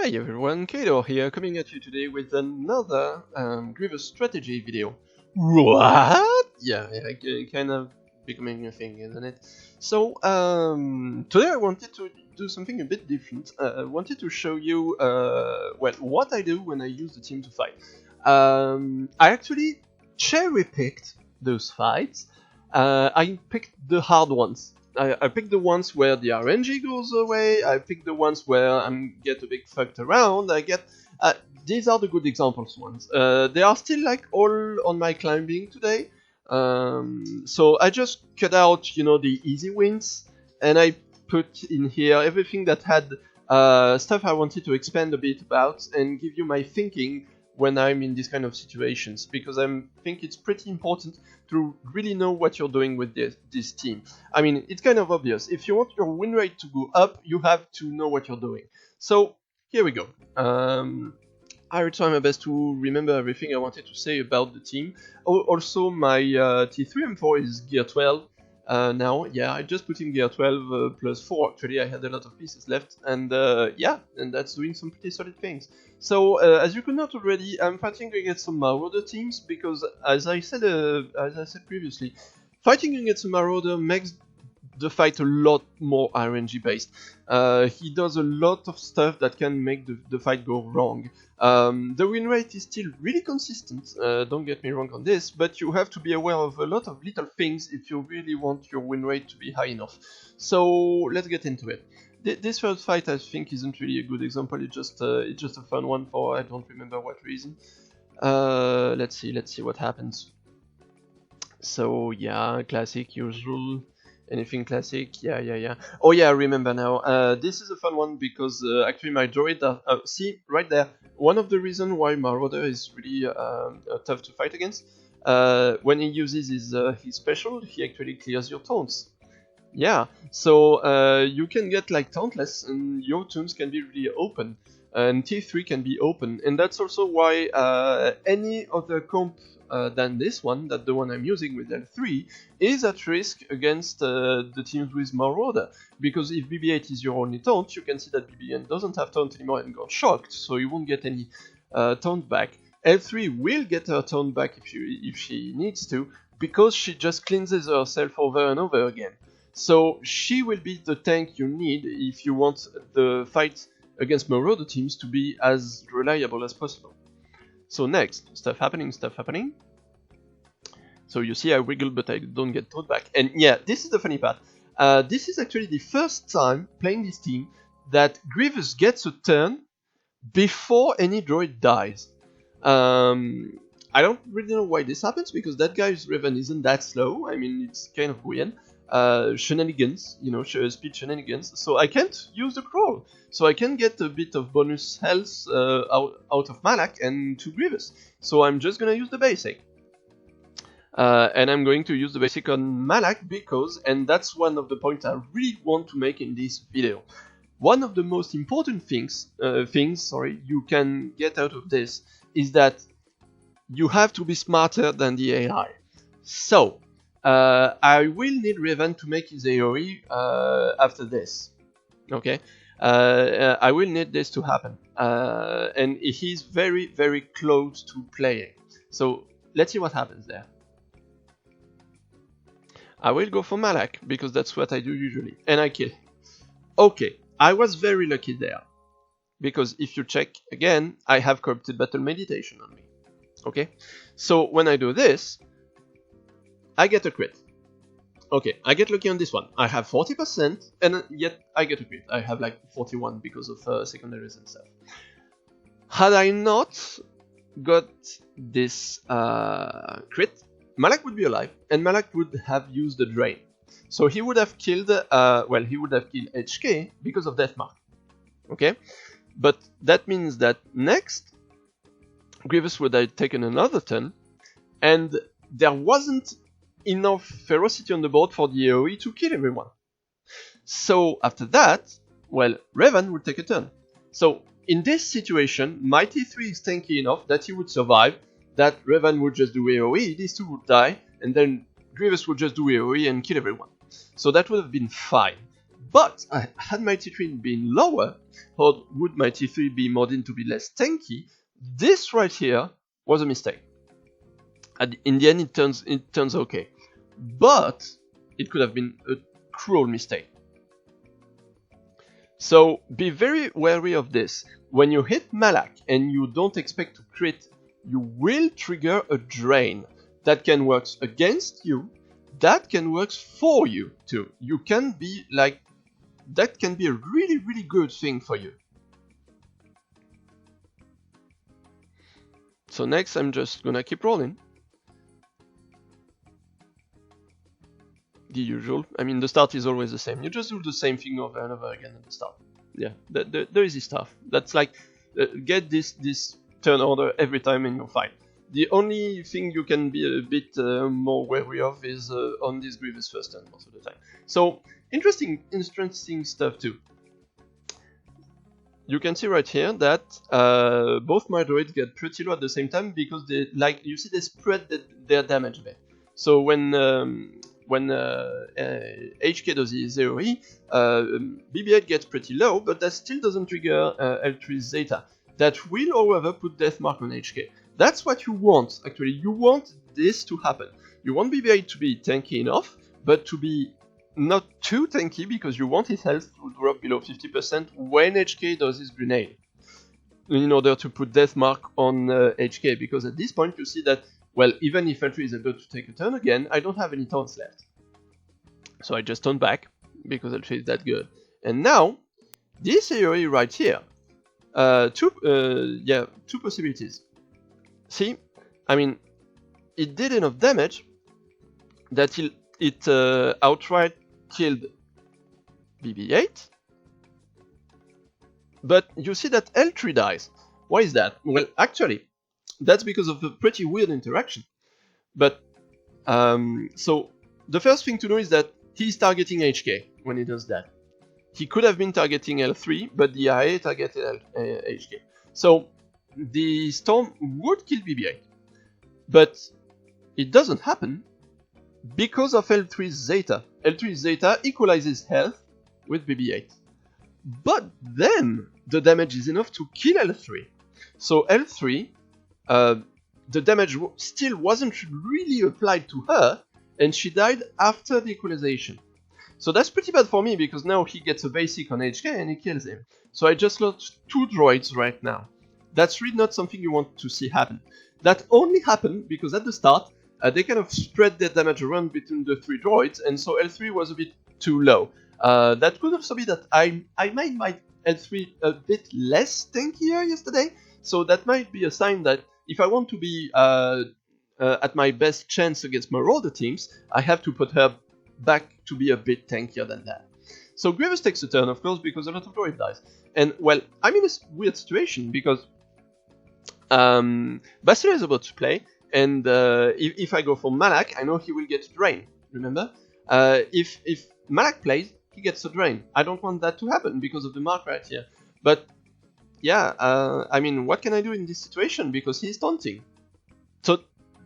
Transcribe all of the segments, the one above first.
Hi everyone, Kato here, coming at you today with another Grievous strategy video. What? Yeah, kind of becoming a thing, isn't it? So, today I wanted to do something a bit different. I wanted to show you, what I do when I use the team to fight. I actually cherry-picked those fights. I picked the hard ones. I picked the ones where the RNG goes away. I picked the ones where I get a bit fucked around. These are the good examples ones. They are still like all on my climbing today. So I just cut out, the easy wins, and I put in here everything that had stuff I wanted to expand a bit about and give you my thinking when I'm in these kind of situations, because I think it's pretty important to really know what you're doing with this team. I mean, it's kind of obvious. If you want your win rate to go up, you have to know what you're doing. So here we go. I will try my best to remember everything I wanted to say about the team. Also, my T3 M4 is gear 12 now. Yeah, I just put in gear 12 plus 4. Actually, I had a lot of pieces left, and and that's doing some pretty solid things. So, as you could note already, I'm fighting against some Marauder teams because, as I said previously, fighting against a Marauder makes the fight a lot more RNG based. He does a lot of stuff that can make the fight go wrong. The win rate is still really consistent, don't get me wrong on this, but you have to be aware of a lot of little things if you really want your win rate to be high enough. So let's get into it. This first fight I think isn't really a good example, it's just a fun one for I don't remember what reason. Let's see what happens. So yeah, classic, usual. Anything classic? Yeah. Oh yeah, I remember now. This is a fun one because actually my droid, see, right there, one of the reasons why Marauder is really tough to fight against, when he uses his special, he actually clears your taunts. Yeah, so you can get like tauntless and your tunes can be really open, and T3 can be open, and that's also why any other comp than this one, that the one I'm using with L3, is at risk against the teams with Marauder, because if BB8 is your only taunt, you can see that BB8 doesn't have taunt anymore and got shocked, so you won't get any taunt back. L3 will get her taunt back if she needs to, because she just cleanses herself over and over again. So she will be the tank you need if you want the fight against Marauder teams to be as reliable as possible. So next, stuff happening. So you see I wiggle but I don't get taught back. And yeah, this is the funny part. This is actually the first time playing this team that Grievous gets a turn before any droid dies. I don't really know why this happens, because that guy's Raven isn't that slow. I mean, it's kind of weird. Shenanigans, speed shenanigans, so I can't use the crawl, so I can get a bit of bonus health out of Malak and to Grievous, so I'm just gonna use the basic. And I'm going to use the basic on Malak because, and that's one of the points I really want to make in this video, one of the most important things you can get out of this is that you have to be smarter than the AI. So I will need Raven to make his AoE after this. Okay, I will need this to happen, and he's very, very close to playing. So let's see what happens there. I will go for Malak because that's what I do usually, and I kill him. Okay, I was very lucky there, because if you check again, I have Corrupted Battle Meditation on me. Okay, so when I do this, I get a crit. Okay, I get lucky on this one. I have 40%, and yet I get a crit. I have like 41 because of secondaries and stuff. Had I not got this crit, Malak would be alive, and Malak would have used the drain. So he would have killed, he would have killed HK because of Deathmark. Okay, but that means that next, Grievous would have taken another turn, and there wasn't enough ferocity on the board for the AoE to kill everyone. So after that, Raven would take a turn. So in this situation, my T3 is tanky enough that he would survive, that Raven would just do AoE, these two would die, and then Grievous would just do AoE and kill everyone. So that would have been fine. But had my T3 been lower, or would my T3 be modded to be less tanky, this right here was a mistake. In the end, it turns okay, but it could have been a cruel mistake. So be very wary of this. When you hit Malak and you don't expect to crit, you will trigger a drain. That can work against you, that can work for you too. You can be like, that can be a really, really good thing for you. So next I'm just gonna keep rolling. The usual. I mean, the start is always the same. You just do the same thing over and over again at the start. Yeah, the easy stuff. That's like, get this turn order every time in your fight. The only thing you can be a bit more wary of is on this Grievous first turn most of the time. So, interesting stuff too. You can see right here that both my droids get pretty low at the same time because they, like, you see they spread their damage a bit. So when HK does his AoE, BB-8 gets pretty low, but that still doesn't trigger L3's Zeta. That will, however, put death mark on HK. That's what you want, actually. You want this to happen. You want BB-8 to be tanky enough, but to be not too tanky because you want his health to drop below 50% when HK does his grenade, in order to put death mark on HK, because at this point you see that, well, even if L3 is able to take a turn again, I don't have any taunts left. So I just turn back, because L3 is that good. And now, this AoE right here, two possibilities. See, I mean, it did enough damage that it outright killed BB-8, but you see that L3 dies. Why is that? Well, actually, that's because of a pretty weird interaction. But, so, the first thing to know is that he's targeting HK when he does that. He could have been targeting L3, but the IA targeted HK. So, the storm would kill BB-8. But it doesn't happen because of L3's Zeta. L3's Zeta equalizes health with BB-8. But then, the damage is enough to kill L3. So L3, the damage still wasn't really applied to her, and she died after the equalization. So that's pretty bad for me, because now he gets a basic on HK and he kills him. So I just lost 2 droids right now. That's really not something you want to see happen. That only happened because at the start, they kind of spread their damage around between the 3 droids, and so L3 was a bit too low. That could also be that I made my L3 a bit less tankier yesterday, so that might be a sign that if I want to be at my best chance against Marauder teams, I have to put her back to be a bit tankier than that. So Grievous takes a turn, of course, because a lot of droid dies. And, well, I'm in a weird situation, because Bastila is about to play, and if I go for Malak, I know he will get a drain, remember? If Malak plays, he gets a drain. I don't want that to happen because of the mark right here. But, yeah, I mean, what can I do in this situation? Because he's taunting. So,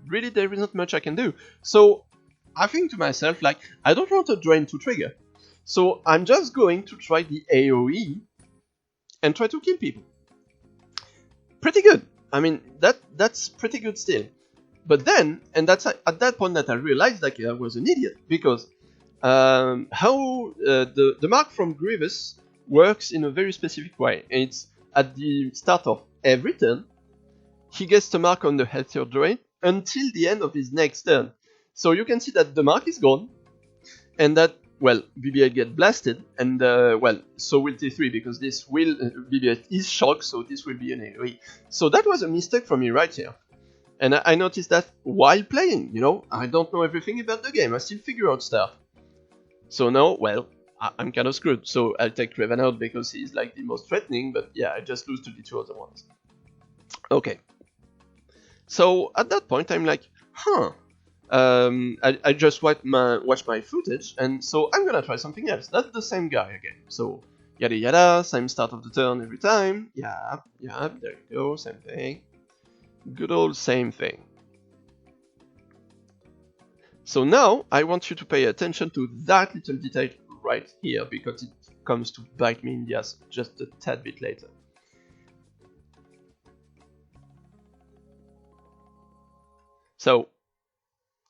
really, there is not much I can do. So, I think to myself, like, I don't want a drain to trigger. So, I'm just going to try the AoE and try to kill people. Pretty good. I mean, that's pretty good still. But then, and that's at that point that I realized that I was an idiot, because how the mark from Grievous works in a very specific way. And it's at the start of every turn, he gets the mark on the healthier droid until the end of his next turn. So you can see that the mark is gone, and that, well, BB-8 get blasted, and well, so will T3, because this will, BB-8 is shocked, so this will be an AoE. So that was a mistake from me right here. And I noticed that while playing, you know, I don't know everything about the game, I still figure out stuff. So now, well, I'm kind of screwed, so I'll take Revan out because he's like the most threatening, but yeah, I just lose to the 2 other ones. Okay. So at that point, I'm like, huh. I just watch my footage, and so I'm gonna try something else. That's the same guy again. So yada yada, same start of the turn every time. Yeah, there you go, same thing. Good old same thing. So now I want you to pay attention to that little detail right here, because comes to bite me in the ass just a tad bit later. So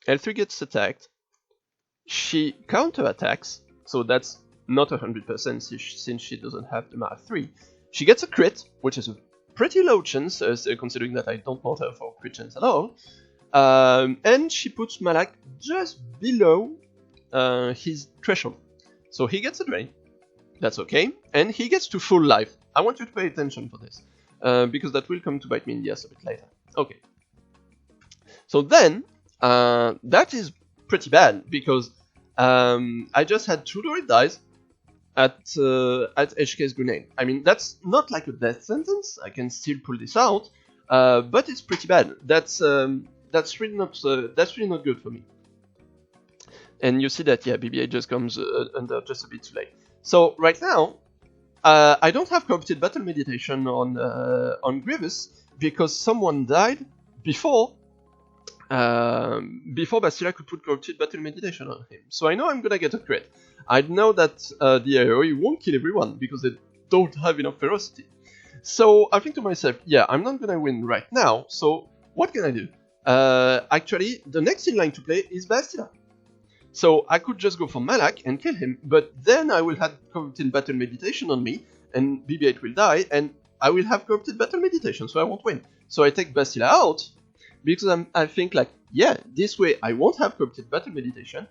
L3 gets attacked, she counterattacks, so that's not 100% since she doesn't have the Mark 3. She gets a crit, which is a pretty low chance, considering that I don't want her for crit chance at all. And she puts Malak just below his threshold. So he gets a drain, that's okay, and he gets to full life. I want you to pay attention for this, because that will come to bite me in the ass a bit later. Okay. So then, that is pretty bad, because I just had 2 Dorit dies at HK's grenade. I mean, that's not like a death sentence, I can still pull this out, but it's pretty bad. That's really not good for me. And you see that, yeah, BB-8 just comes under just a bit too late. So right now, I don't have corrupted battle meditation on Grievous because someone died before Bastila could put corrupted battle meditation on him. So I know I'm gonna get a crit. I know that the AoE won't kill everyone because they don't have enough ferocity. So I think to myself, yeah, I'm not gonna win right now. So what can I do? Actually, the next in line to play is Bastila. So I could just go for Malak and kill him, but then I will have corrupted battle meditation on me, and BB-8 will die, and I will have corrupted battle meditation, so I won't win. So I take Bastila out, because I think like, yeah, this way I won't have corrupted battle meditation.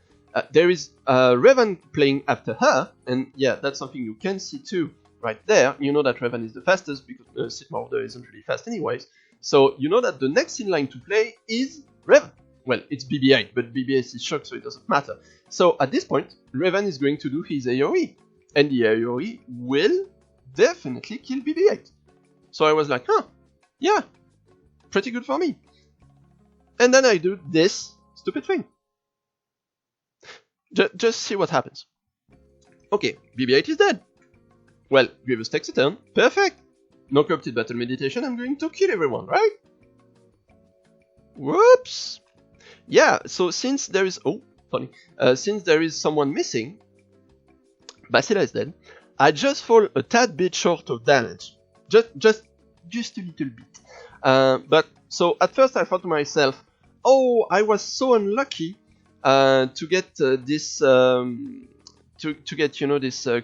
There is Revan playing after her, and yeah, that's something you can see too right there. You know that Revan is the fastest, because Sigma Order isn't really fast anyways. So you know that the next in line to play is Revan. Well, it's BB-8, but BB-8 is shocked, so it doesn't matter. So at this point, Revan is going to do his AoE, and the AoE will definitely kill BB-8. So I was like, huh, yeah, pretty good for me. And then I do this stupid thing. Just see what happens. Okay, BB-8 is dead. Well, Grievous takes a turn, perfect. No corrupted battle meditation, I'm going to kill everyone, right? Whoops. Yeah, so since there is, since there is someone missing, Bastila is dead, I just fall a tad bit short of damage. Just a little bit. But, so at first I thought to myself, oh, I was so unlucky to get this, this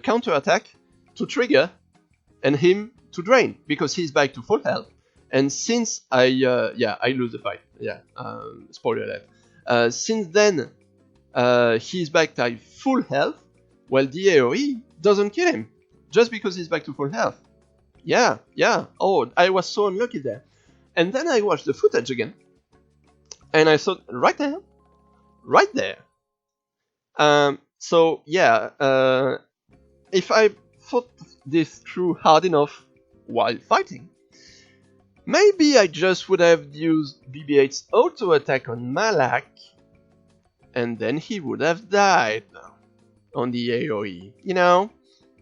counter attack to trigger, and him to drain, because he's back to full health. And since I lose the fight. Yeah, spoiler alert. Since then, he's back to full health, while the AoE doesn't kill him, just because he's back to full health. Yeah, oh, I was so unlucky there. And then I watched the footage again, and I thought, right there. So, yeah, if I thought this through hard enough while fighting, maybe I just would have used BB-8's auto attack on Malak, and then he would have died on the AoE, you know?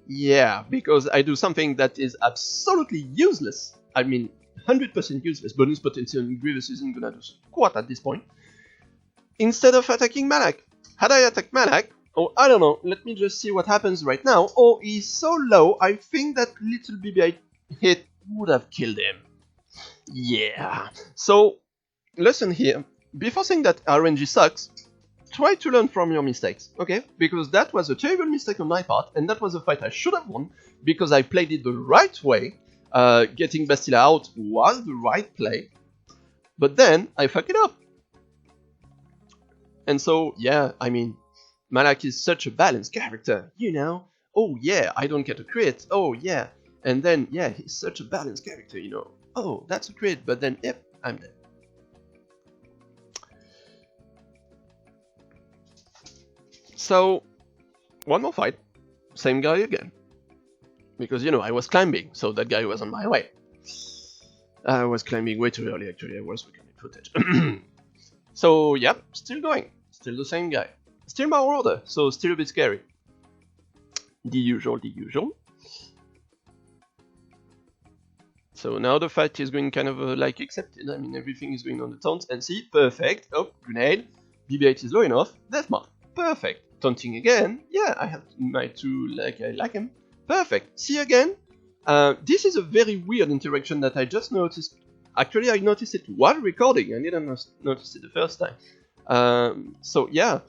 Yeah, because I do something that is absolutely useless. I mean, 100% useless. Bonus potential on Grievous isn't gonna do squat at this point. Instead of attacking Malak. Had I attacked Malak, oh, I don't know, let me just see what happens right now. Oh, he's so low, I think that little BB-8 hit would have killed him. Yeah. So, lesson here. Before saying that RNG sucks, try to learn from your mistakes, okay? Because that was a terrible mistake on my part, and that was a fight I should have won, because I played it the right way. Getting Bastila out was the right play, but then I fucked it up. And so, yeah, I mean, Malak is such a balanced character, you know? Oh yeah, I don't get a crit, oh yeah. And then, yeah, he's such a balanced character, you know? Oh, that's a crit, but then, yep, I'm dead. So, one more fight, same guy again. Because, you know, I was climbing, so that guy was on my way. I was climbing way too early, actually, I was looking at footage. So, yep, still going. Still the same guy. Still my order, so still a bit scary. The usual. So now the fight is going kind of like accepted. I mean, everything is going on the taunt, and see, perfect. Oh, grenade. BB-8 is low enough. Death mark. Perfect. Taunting again. Yeah, I have my two, like, I like him. Perfect. See again? This is a very weird interaction that I just noticed. Actually, I noticed it while recording. I didn't notice it the first time. So yeah,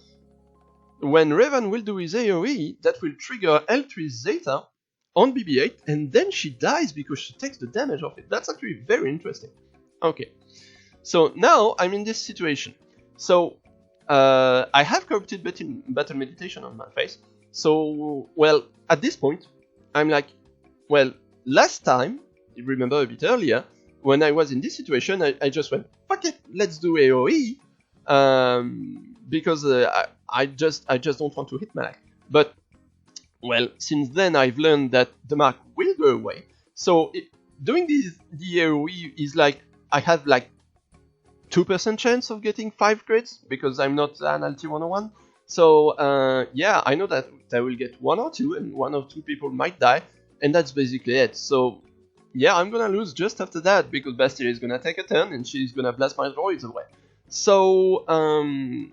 when Raven will do his AoE, that will trigger L3's Zeta on BB-8, and then she dies because she takes the damage of it. That's actually very interesting. Okay, so now I'm in this situation. So I have corrupted battle meditation on my face. So, well, at this point, I'm like, well, last time, you remember a bit earlier, when I was in this situation, I just went, fuck it, let's do AoE, because I just don't want to hit Malak. But, well, since then I've learned that the mark will go away. So doing the AoE is like, I have like 2% chance of getting 5 crits, because I'm not an LT 101. So, yeah, I know that I will get 1 or 2, and 1 or 2 people might die, and that's basically it. So, yeah, I'm gonna lose just after that, because Bastila is gonna take a turn, and she's gonna blast my droids away. So,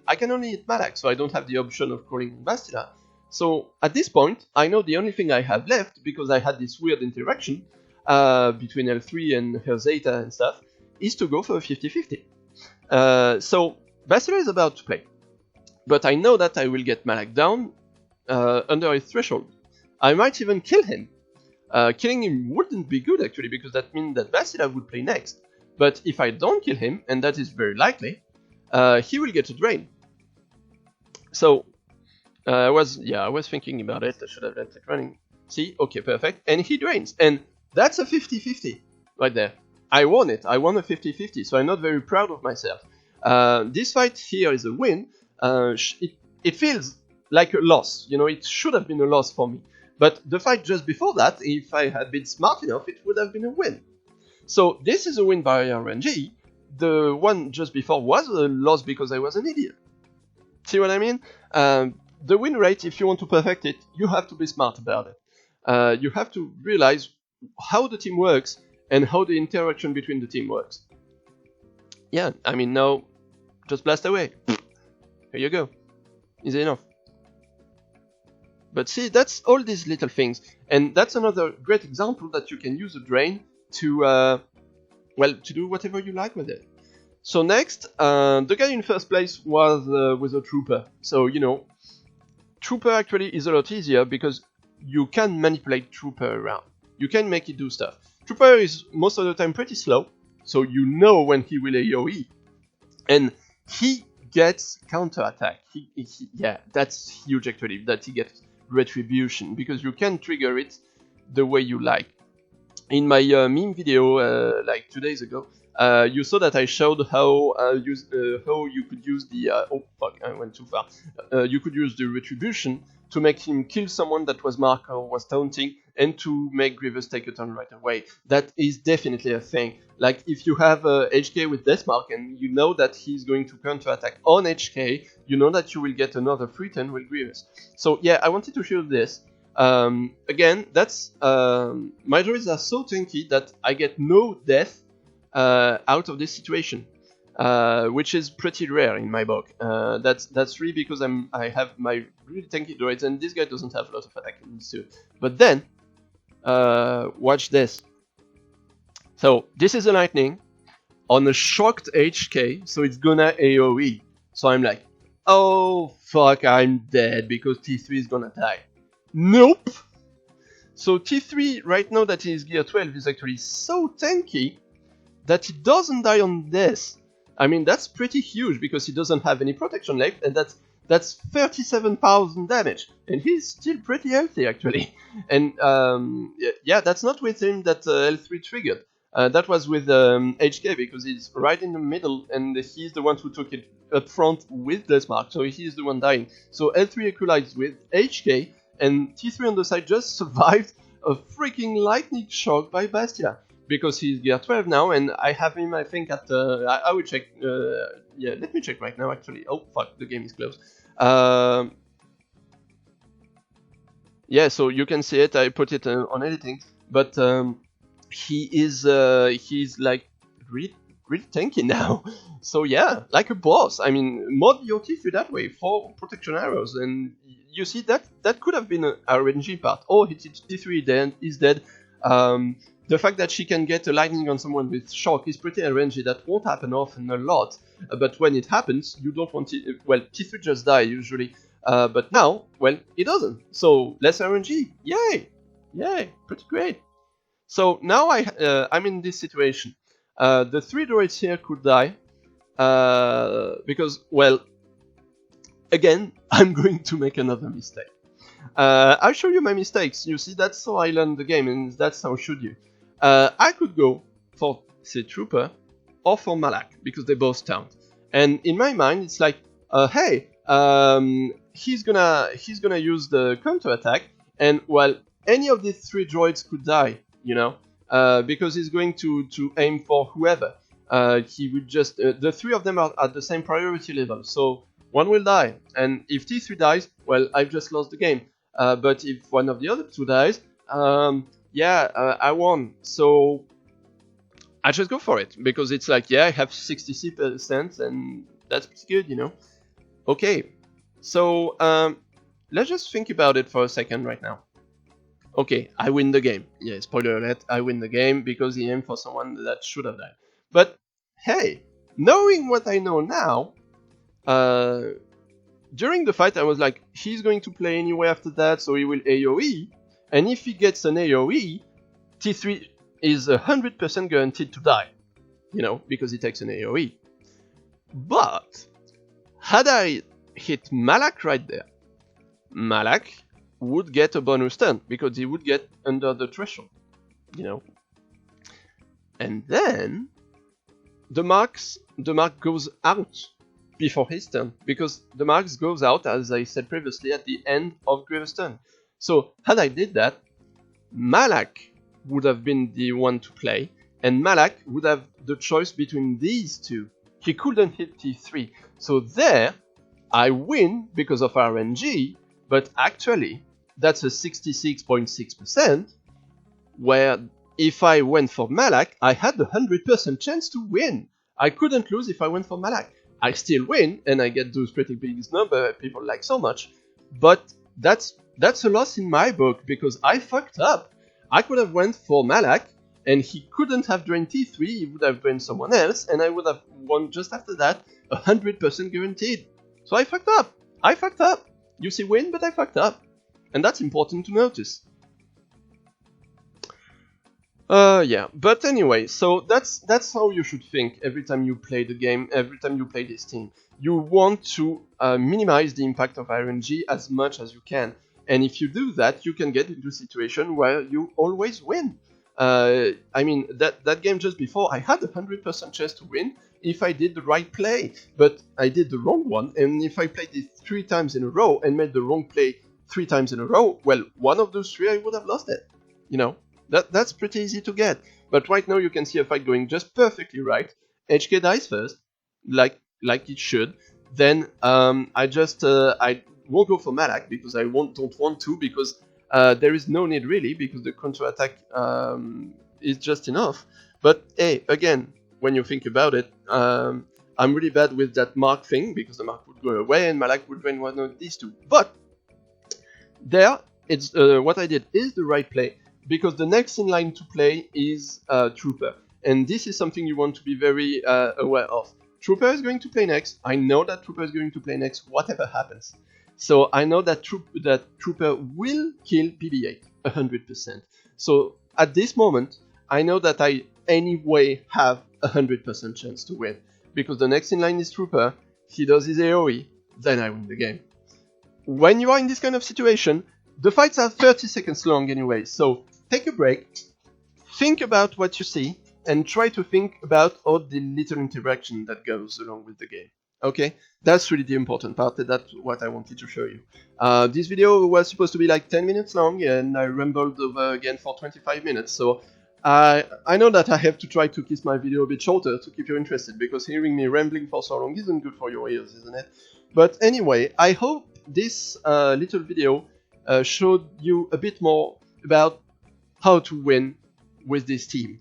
I can only hit Malak, so I don't have the option of calling Bastila. So, at this point, I know the only thing I have left, because I had this weird interaction between L3 and her Zeta and stuff, is to go for a 50-50. So, Bastila is about to play. But I know that I will get Malak down under his threshold. I might even kill him. Killing him wouldn't be good, actually, because that means that Bastila would play next. But if I don't kill him, and that is very likely, he will get a drain. So, I was thinking about it. I should have let it running. See? Okay, perfect. And he drains. And that's a 50-50 right there. I won it. I won a 50-50, so I'm not very proud of myself. This fight here is a win. It feels like a loss. You know, it should have been a loss for me. But the fight just before that, if I had been smart enough, it would have been a win. So this is a win by RNG. The one just before was a loss because I was an idiot. See what I mean? The win rate, if you want to perfect it, you have to be smart about it. You have to realize how the team works and how the interaction between the team works. Yeah, I mean, now, just blast away. Here you go. Easy enough. But see, that's all these little things. And that's another great example that you can use a drain to, well, to do whatever you like with it. So next, the guy in first place was a trooper. So, you know, trooper actually is a lot easier because you can manipulate trooper around. You can make it do stuff. Trooper is most of the time pretty slow, so you know when he will AoE. And he gets counterattack. Yeah, that's huge actually, that he gets retribution, because you can trigger it the way you like. In my meme video, like 2 days ago, you saw that I showed how you could use the oh fuck, I went too far. You could use the retribution to make him kill someone that was marked or was taunting, and to make Grievous take a turn right away. That is definitely a thing. Like if you have HK with Deathmark and you know that he's going to counterattack on HK, you know that you will get another free turn with Grievous. So yeah, I wanted to show this. Again, that's my droids are so tanky that I get no death out of this situation, which is pretty rare in my book. That's really because I have my really tanky droids, and this guy doesn't have a lot of attack in this suit. But then, watch this. So this is a lightning on a shocked HK, so it's gonna AoE. So I'm like, oh fuck, I'm dead because T3 is gonna die. Nope! So T3, right now that he is gear 12, is actually so tanky that he doesn't die on this. I mean, that's pretty huge because he doesn't have any protection left, and that's 37,000 damage, and he's still pretty healthy actually. And yeah, that's not with him that L3 triggered. That was with HK, because he's right in the middle, and he's the one who took it up front with Deathmark, so he's the one dying. So L3 equalized with HK, and T3 on the side just survived a freaking lightning shock by Bastila, because he's gear 12 now, and I have him, I think, at I will check. Yeah, let me check right now actually. Oh fuck, the game is closed. Yeah, so you can see it. I put it on editing, but he's like really tanky now. So yeah, like a boss. I mean, mod your T3 that way for protection arrows, and you see that could have been an RNG part. Oh, T3 then is dead. The fact that she can get a lightning on someone with shock is pretty RNG. That won't happen often a lot, but when it happens, you don't want it. Well, T3 just die usually, but now, well, it doesn't. So less RNG. Yay, yay, pretty great. So now I'm in this situation. The 3 droids here could die because, well, again, I'm going to make another mistake. I'll show you my mistakes. You see, that's how I learned the game, and that's how should you. I could go for, say, Trooper or for Malak, because they both count. And in my mind, it's like, hey, he's gonna use the counter attack, and well, any of these 3 droids could die, you know, because he's going to aim for whoever. He would just the 3 of them are at the same priority level, so one will die. And if T3 dies, well, I've just lost the game. But if one of the other 2 dies, I won. So I just go for it, because it's like, yeah, I have 66%, and that's pretty good, you know. Okay, so let's just think about it for a second right now. Okay, I win the game. Yeah, spoiler alert, I win the game because he aimed for someone that should have died. But hey, knowing what I know now, during the fight I was like, he's going to play anyway after that, so he will AoE, and if he gets an AoE, T3 is 100% guaranteed to die, you know, because he takes an AoE. But had I hit Malak right there, Malak would get a bonus turn, because he would get under the threshold, you know. And then the mark goes out before his turn, because the marks goes out, as I said previously, at the end of Grievous' turn. So had I did that, Malak would have been the one to play, and Malak would have the choice between these 2. He couldn't hit T3, so there I win because of RNG, but actually that's a 66.6%, where if I went for Malak, I had a 100% chance to win. I couldn't lose if I went for Malak. I still win, and I get those pretty big numbers people like so much, but that's a loss in my book, because I fucked up. I could have went for Malak, and he couldn't have drained T3, he would have drained someone else, and I would have won just after that, 100% guaranteed. So I fucked up. I fucked up. You see win, but I fucked up. And that's important to notice. Yeah, but anyway, so that's how you should think every time you play the game, every time you play this team. You want to minimize the impact of RNG as much as you can. And if you do that, you can get into a situation where you always win. I mean, that game just before, I had a 100% chance to win if I did the right play, but I did the wrong one, and if I played it 3 times in a row and made the wrong play 3 times in a row, well, one of those 3 I would have lost it, you know. That's pretty easy to get, but right now you can see a fight going just perfectly right. HK dies first, like it should, then I won't go for Malak because I don't want to, because there is no need really, because the counter attack is just enough. But hey, again, when you think about it, I'm really bad with that mark thing, because the mark would go away and Malak would drain one of these 2. But there, it's what I did is the right play, because the next in line to play is Trooper, and this is something you want to be very aware of. Trooper is going to play next. I know that Trooper is going to play next, whatever happens. So I know that Trooper will kill BB-8 100%. So at this moment, I know that I anyway have 100% chance to win, because the next in line is Trooper. He does his AoE, then I win the game. When you are in this kind of situation, the fights are 30 seconds long anyway, so take a break, think about what you see, and try to think about all the little interaction that goes along with the game. Okay, that's really the important part, and that's what I wanted to show you. This video was supposed to be like 10 minutes long, and I rambled over again for 25 minutes, so I know that I have to try to keep my video a bit shorter to keep you interested, because hearing me rambling for so long isn't good for your ears, isn't it? But anyway, I hope this little video showed you a bit more about how to win with this team.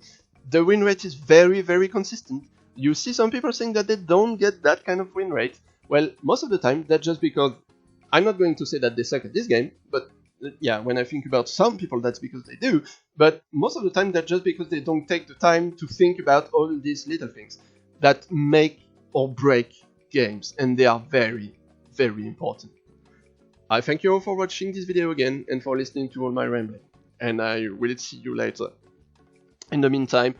The win rate is very, very consistent. You see some people saying that they don't get that kind of win rate. Well, most of the time that's just because, I'm not going to say that they suck at this game, but yeah, when I think about some people, that's because they do. But most of the time, that's just because they don't take the time to think about all these little things that make or break games, and they are very, very important. I thank you all for watching this video again and for listening to all my rambling, and I will see you later. In the meantime,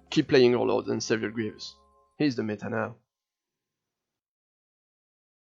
keep playing Warlord and save your Grievous. He's the meta now.